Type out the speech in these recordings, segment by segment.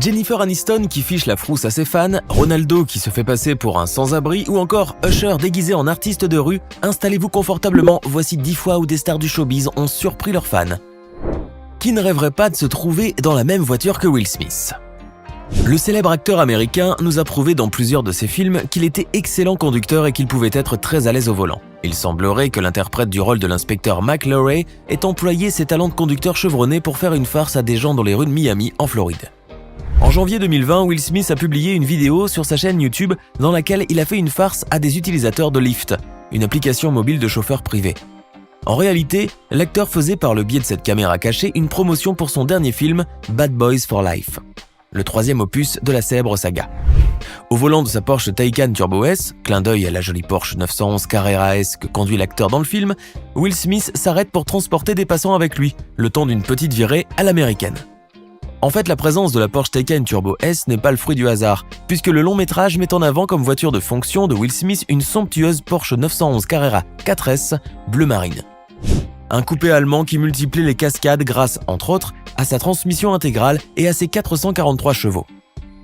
Jennifer Aniston qui fiche la frousse à ses fans, Ronaldo qui se fait passer pour un sans-abri ou encore Usher déguisé en artiste de rue, installez-vous confortablement, voici 10 fois où des stars du showbiz ont surpris leurs fans. Qui ne rêverait pas de se trouver dans la même voiture que Will Smith? Le célèbre acteur américain nous a prouvé dans plusieurs de ses films qu'il était excellent conducteur et qu'il pouvait être très à l'aise au volant. Il semblerait que l'interprète du rôle de l'inspecteur McLauray ait employé ses talents de conducteur chevronné pour faire une farce à des gens dans les rues de Miami, en Floride. En janvier 2020, Will Smith a publié une vidéo sur sa chaîne YouTube dans laquelle il a fait une farce à des utilisateurs de Lyft, une application mobile de chauffeurs privés. En réalité, l'acteur faisait par le biais de cette caméra cachée une promotion pour son dernier film Bad Boys for Life, le 3e opus de la célèbre saga. Au volant de sa Porsche Taycan Turbo S, clin d'œil à la jolie Porsche 911 Carrera S que conduit l'acteur dans le film, Will Smith s'arrête pour transporter des passants avec lui, le temps d'une petite virée à l'américaine. En fait, la présence de la Porsche Taycan Turbo S n'est pas le fruit du hasard, puisque le long métrage met en avant comme voiture de fonction de Will Smith une somptueuse Porsche 911 Carrera 4S bleu marine. Un coupé allemand qui multiplie les cascades grâce, entre autres, à sa transmission intégrale et à ses 443 chevaux.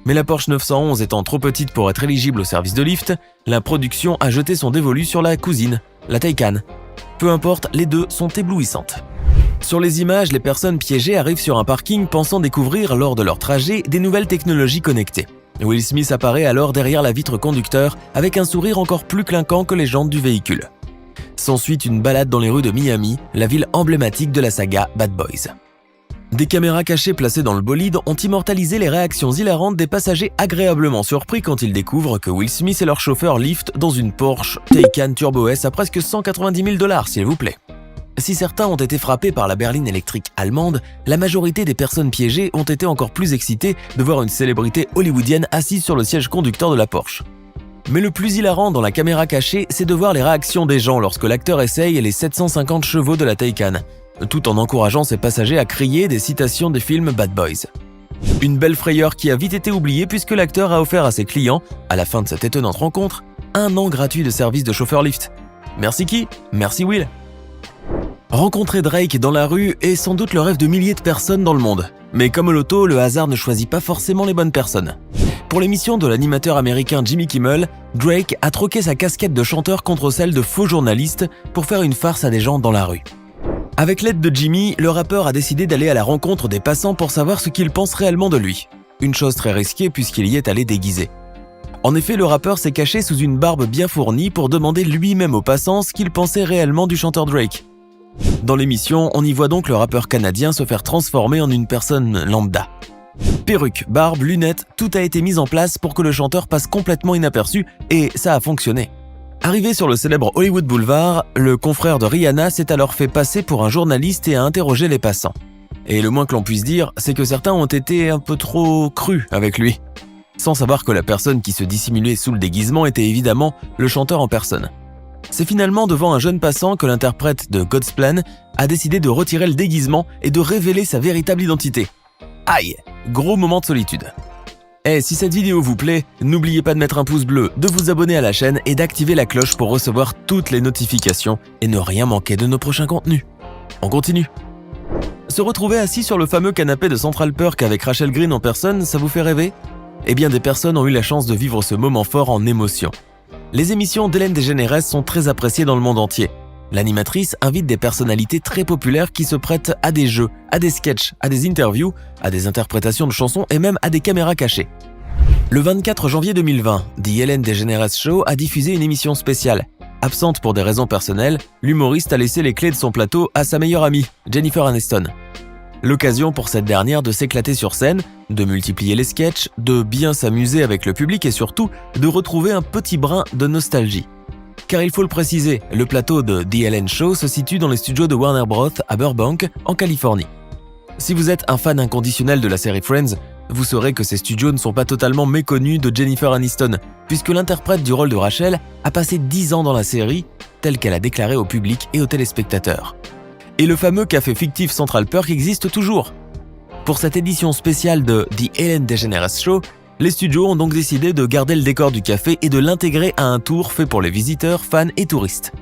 Mais la Porsche 911 étant trop petite pour être éligible au service de Lyft, la production a jeté son dévolu sur la cousine, la Taycan. Peu importe, les deux sont éblouissantes. Sur les images, les personnes piégées arrivent sur un parking pensant découvrir lors de leur trajet des nouvelles technologies connectées. Will Smith apparaît alors derrière la vitre conducteur avec un sourire encore plus clinquant que les jantes du véhicule. S'ensuit une balade dans les rues de Miami, la ville emblématique de la saga Bad Boys. Des caméras cachées placées dans le bolide ont immortalisé les réactions hilarantes des passagers agréablement surpris quand ils découvrent que Will Smith et leur chauffeur Lyft dans une Porsche Taycan Turbo S à presque 190 000 $, s'il vous plaît. Si certains ont été frappés par la berline électrique allemande, la majorité des personnes piégées ont été encore plus excitées de voir une célébrité hollywoodienne assise sur le siège conducteur de la Porsche. Mais le plus hilarant dans la caméra cachée, c'est de voir les réactions des gens lorsque l'acteur essaye les 750 chevaux de la Taycan, tout en encourageant ses passagers à crier des citations des films Bad Boys. Une belle frayeur qui a vite été oubliée puisque l'acteur a offert à ses clients, à la fin de cette étonnante rencontre, 1 an gratuit de service de chauffeur Lyft. Merci qui? Merci Will. Rencontrer Drake dans la rue est sans doute le rêve de milliers de personnes dans le monde. Mais comme au loto, le hasard ne choisit pas forcément les bonnes personnes. Pour l'émission de l'animateur américain Jimmy Kimmel, Drake a troqué sa casquette de chanteur contre celle de faux journaliste pour faire une farce à des gens dans la rue. Avec l'aide de Jimmy, le rappeur a décidé d'aller à la rencontre des passants pour savoir ce qu'ils pensent réellement de lui. Une chose très risquée puisqu'il y est allé déguisé. En effet, le rappeur s'est caché sous une barbe bien fournie pour demander lui-même aux passants ce qu'il pensait réellement du chanteur Drake. Dans l'émission, on y voit donc le rappeur canadien se faire transformer en une personne lambda. Perruque, barbe, lunettes, tout a été mis en place pour que le chanteur passe complètement inaperçu et ça a fonctionné. Arrivé sur le célèbre Hollywood Boulevard, le confrère de Rihanna s'est alors fait passer pour un journaliste et a interrogé les passants. Et le moins que l'on puisse dire, c'est que certains ont été un peu trop crus avec lui. Sans savoir que la personne qui se dissimulait sous le déguisement était évidemment le chanteur en personne. C'est finalement devant un jeune passant que l'interprète de God's Plan a décidé de retirer le déguisement et de révéler sa véritable identité. Aïe, gros moment de solitude. Si cette vidéo vous plaît, n'oubliez pas de mettre un pouce bleu, de vous abonner à la chaîne et d'activer la cloche pour recevoir toutes les notifications et ne rien manquer de nos prochains contenus. On continue. Se retrouver assis sur le fameux canapé de Central Perk avec Rachel Green en personne, ça vous fait rêver? Eh bien, des personnes ont eu la chance de vivre ce moment fort en émotion. Les émissions d'Hélène DeGeneres sont très appréciées dans le monde entier. L'animatrice invite des personnalités très populaires qui se prêtent à des jeux, à des sketchs, à des interviews, à des interprétations de chansons et même à des caméras cachées. Le 24 janvier 2020, The Hélène DeGeneres Show a diffusé une émission spéciale. Absente pour des raisons personnelles, l'humoriste a laissé les clés de son plateau à sa meilleure amie, Jennifer Aniston. L'occasion pour cette dernière de s'éclater sur scène, de multiplier les sketchs, de bien s'amuser avec le public et surtout de retrouver un petit brin de nostalgie. Car il faut le préciser, le plateau de The Ellen Show se situe dans les studios de Warner Bros. À Burbank, en Californie. Si vous êtes un fan inconditionnel de la série Friends, vous saurez que ces studios ne sont pas totalement méconnus de Jennifer Aniston, puisque l'interprète du rôle de Rachel a passé 10 ans dans la série, telle qu'elle a déclaré au public et aux téléspectateurs. Et le fameux café fictif Central Perk existe toujours. Pour cette édition spéciale de The Hélène DeGeneres Show, les studios ont donc décidé de garder le décor du café et de l'intégrer à un tour fait pour les visiteurs, fans et touristes.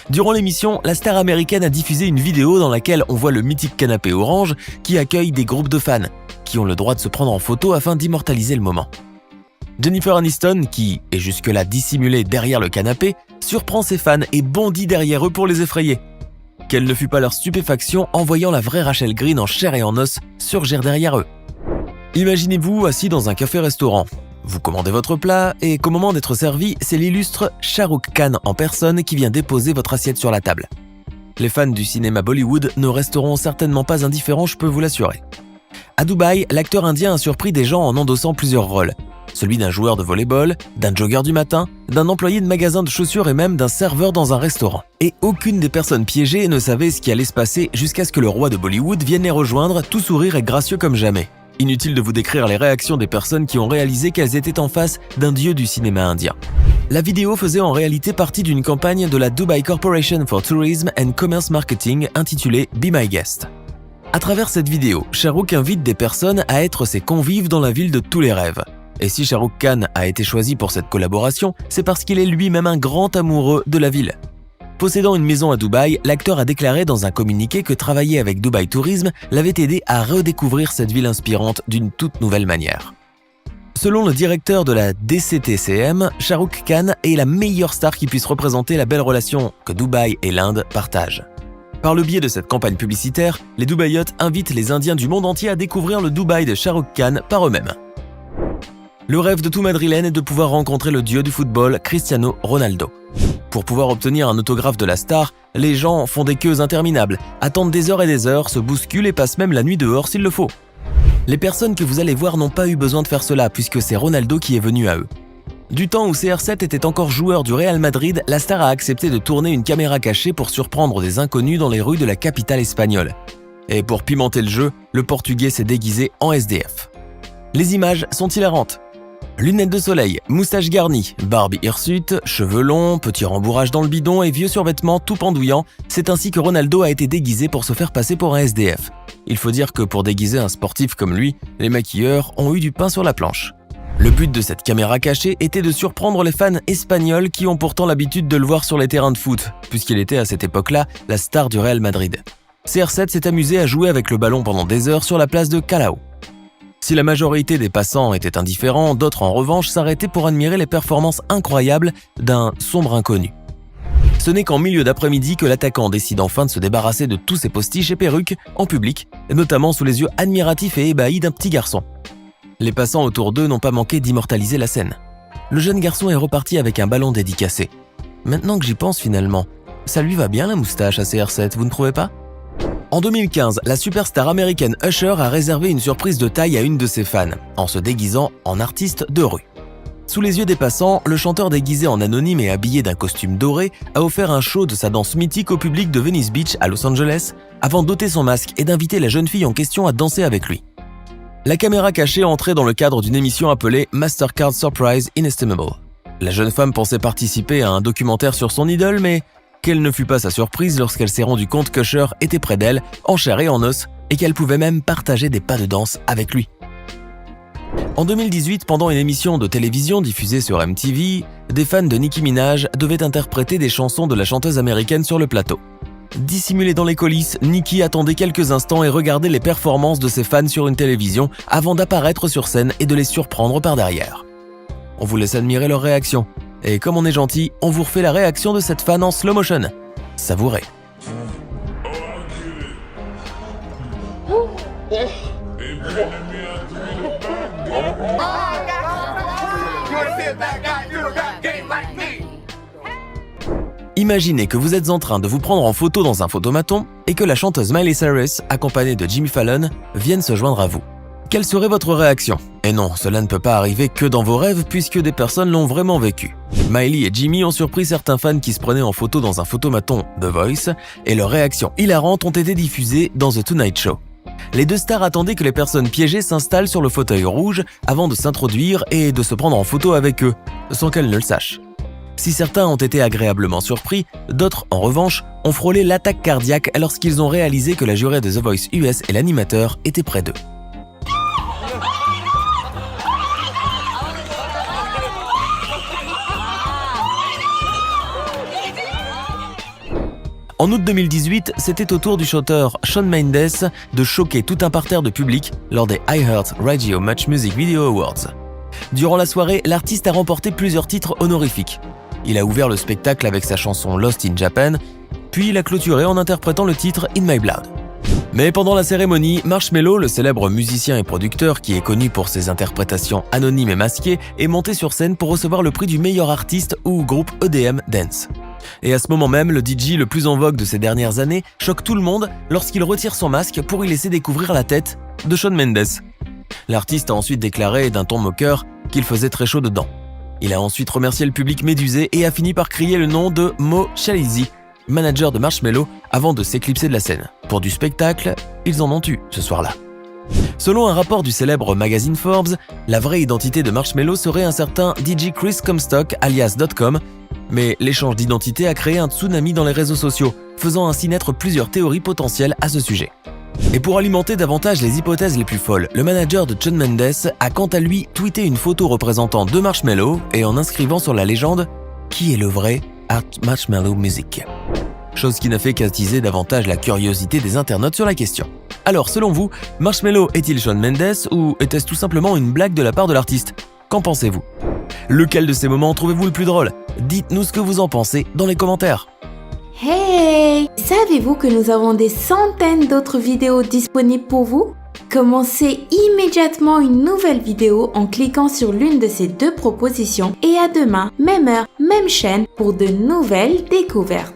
Durant l'émission, la star américaine a diffusé une vidéo dans laquelle on voit le mythique canapé orange qui accueille des groupes de fans, qui ont le droit de se prendre en photo afin d'immortaliser le moment. Jennifer Aniston, qui est jusque-là dissimulée derrière le canapé, surprend ses fans et bondit derrière eux pour les effrayer. Quelle ne fut pas leur stupéfaction en voyant la vraie Rachel Green en chair et en os surgir derrière eux. Imaginez-vous assis dans un café-restaurant. Vous commandez votre plat et qu'au moment d'être servi, c'est l'illustre Shah Rukh Khan en personne qui vient déposer votre assiette sur la table. Les fans du cinéma Bollywood ne resteront certainement pas indifférents, je peux vous l'assurer. À Dubaï, l'acteur indien a surpris des gens en endossant plusieurs rôles. Celui d'un joueur de volley-ball, d'un jogger du matin, d'un employé de magasin de chaussures et même d'un serveur dans un restaurant. Et aucune des personnes piégées ne savait ce qui allait se passer jusqu'à ce que le roi de Bollywood vienne les rejoindre, tout sourire et gracieux comme jamais. Inutile de vous décrire les réactions des personnes qui ont réalisé qu'elles étaient en face d'un dieu du cinéma indien. La vidéo faisait en réalité partie d'une campagne de la Dubai Corporation for Tourism and Commerce Marketing intitulée Be My Guest. À travers cette vidéo, Shah Rukh invite des personnes à être ses convives dans la ville de tous les rêves. Et si Shah Rukh Khan a été choisi pour cette collaboration, c'est parce qu'il est lui-même un grand amoureux de la ville. Possédant une maison à Dubaï, l'acteur a déclaré dans un communiqué que travailler avec Dubai Tourism l'avait aidé à redécouvrir cette ville inspirante d'une toute nouvelle manière. Selon le directeur de la DCTCM, Shah Rukh Khan est la meilleure star qui puisse représenter la belle relation que Dubaï et l'Inde partagent. Par le biais de cette campagne publicitaire, les Dubaïotes invitent les Indiens du monde entier à découvrir le Dubaï de Shah Rukh Khan par eux-mêmes. Le rêve de tout Madrilène est de pouvoir rencontrer le dieu du football, Cristiano Ronaldo. Pour pouvoir obtenir un autographe de la star, les gens font des queues interminables, attendent des heures et des heures, se bousculent et passent même la nuit dehors s'il le faut. Les personnes que vous allez voir n'ont pas eu besoin de faire cela puisque c'est Ronaldo qui est venu à eux. Du temps où CR7 était encore joueur du Real Madrid, la star a accepté de tourner une caméra cachée pour surprendre des inconnus dans les rues de la capitale espagnole. Et pour pimenter le jeu, le Portugais s'est déguisé en SDF. Les images sont hilarantes. Lunettes de soleil, moustache garnie, barbe hirsute, cheveux longs, petit rembourrage dans le bidon et vieux survêtements tout pendouillant, c'est ainsi que Ronaldo a été déguisé pour se faire passer pour un SDF. Il faut dire que pour déguiser un sportif comme lui, les maquilleurs ont eu du pain sur la planche. Le but de cette caméra cachée était de surprendre les fans espagnols qui ont pourtant l'habitude de le voir sur les terrains de foot, puisqu'il était à cette époque-là la star du Real Madrid. CR7 s'est amusé à jouer avec le ballon pendant des heures sur la place de Callao. Si la majorité des passants étaient indifférents, d'autres en revanche s'arrêtaient pour admirer les performances incroyables d'un sombre inconnu. Ce n'est qu'en milieu d'après-midi que l'attaquant décide enfin de se débarrasser de tous ses postiches et perruques en public, notamment sous les yeux admiratifs et ébahis d'un petit garçon. Les passants autour d'eux n'ont pas manqué d'immortaliser la scène. Le jeune garçon est reparti avec un ballon dédicacé. Maintenant que j'y pense finalement, ça lui va bien la moustache à CR7, vous ne trouvez pas ? En 2015, la superstar américaine Usher a réservé une surprise de taille à une de ses fans, en se déguisant en artiste de rue. Sous les yeux des passants, le chanteur déguisé en anonyme et habillé d'un costume doré a offert un show de sa danse mythique au public de Venice Beach à Los Angeles, avant d'ôter son masque et d'inviter la jeune fille en question à danser avec lui. La caméra cachée entrait dans le cadre d'une émission appelée Mastercard Surprise Inestimable. La jeune femme pensait participer à un documentaire sur son idole, mais quelle ne fut pas sa surprise lorsqu'elle s'est rendue compte qu'Usher était près d'elle, en chair et en os, et qu'elle pouvait même partager des pas de danse avec lui. En 2018, pendant une émission de télévision diffusée sur MTV, des fans de Nicki Minaj devaient interpréter des chansons de la chanteuse américaine sur le plateau. Dissimulée dans les coulisses, Nicki attendait quelques instants et regardait les performances de ses fans sur une télévision avant d'apparaître sur scène et de les surprendre par derrière. On vous laisse admirer leur réaction. Et comme on est gentil, on vous refait la réaction de cette fan en slow motion. Savourez. Imaginez que vous êtes en train de vous prendre en photo dans un photomaton et que la chanteuse Miley Cyrus, accompagnée de Jimmy Fallon, vienne se joindre à vous. Quelle serait votre réaction ? Et non, cela ne peut pas arriver que dans vos rêves puisque des personnes l'ont vraiment vécu. Miley et Jimmy ont surpris certains fans qui se prenaient en photo dans un photomaton The Voice et leurs réactions hilarantes ont été diffusées dans The Tonight Show. Les deux stars attendaient que les personnes piégées s'installent sur le fauteuil rouge avant de s'introduire et de se prendre en photo avec eux, sans qu'elles ne le sachent. Si certains ont été agréablement surpris, d'autres, en revanche, ont frôlé l'attaque cardiaque lorsqu'ils ont réalisé que la jurée de The Voice US et l'animateur étaient près d'eux. En août 2018, c'était au tour du chanteur Shawn Mendes de choquer tout un parterre de public lors des iHeart Radio Much Music Video Awards. Durant la soirée, l'artiste a remporté plusieurs titres honorifiques. Il a ouvert le spectacle avec sa chanson Lost in Japan, puis il a clôturé en interprétant le titre In My Blood. Mais pendant la cérémonie, Marshmello, le célèbre musicien et producteur qui est connu pour ses interprétations anonymes et masquées, est monté sur scène pour recevoir le prix du meilleur artiste ou groupe EDM Dance. Et à ce moment même, le DJ le plus en vogue de ces dernières années choque tout le monde lorsqu'il retire son masque pour y laisser découvrir la tête de Shawn Mendes. L'artiste a ensuite déclaré d'un ton moqueur qu'il faisait très chaud dedans. Il a ensuite remercié le public médusé et a fini par crier le nom de Mo Shalizi, manager de Marshmello, avant de s'éclipser de la scène. Pour du spectacle, ils en ont eu ce soir-là. Selon un rapport du célèbre magazine Forbes, la vraie identité de Marshmello serait un certain DJ Chris Comstock alias .com, mais l'échange d'identité a créé un tsunami dans les réseaux sociaux, faisant ainsi naître plusieurs théories potentielles à ce sujet. Et pour alimenter davantage les hypothèses les plus folles, le manager de Shawn Mendes a quant à lui tweeté une photo représentant deux Marshmello et en inscrivant sur la légende « Qui est le vrai Art Marshmello Music ?» Chose qui n'a fait qu'attiser davantage la curiosité des internautes sur la question. Alors selon vous, Marshmello est-il Shawn Mendes ou était-ce tout simplement une blague de la part de l'artiste? Qu'en pensez-vous? Lequel de ces moments trouvez-vous le plus drôle? Dites-nous ce que vous en pensez dans les commentaires. Hey! Savez-vous que nous avons des centaines d'autres vidéos disponibles pour vous? Commencez immédiatement une nouvelle vidéo en cliquant sur l'une de ces deux propositions et à demain, même heure, même chaîne pour de nouvelles découvertes.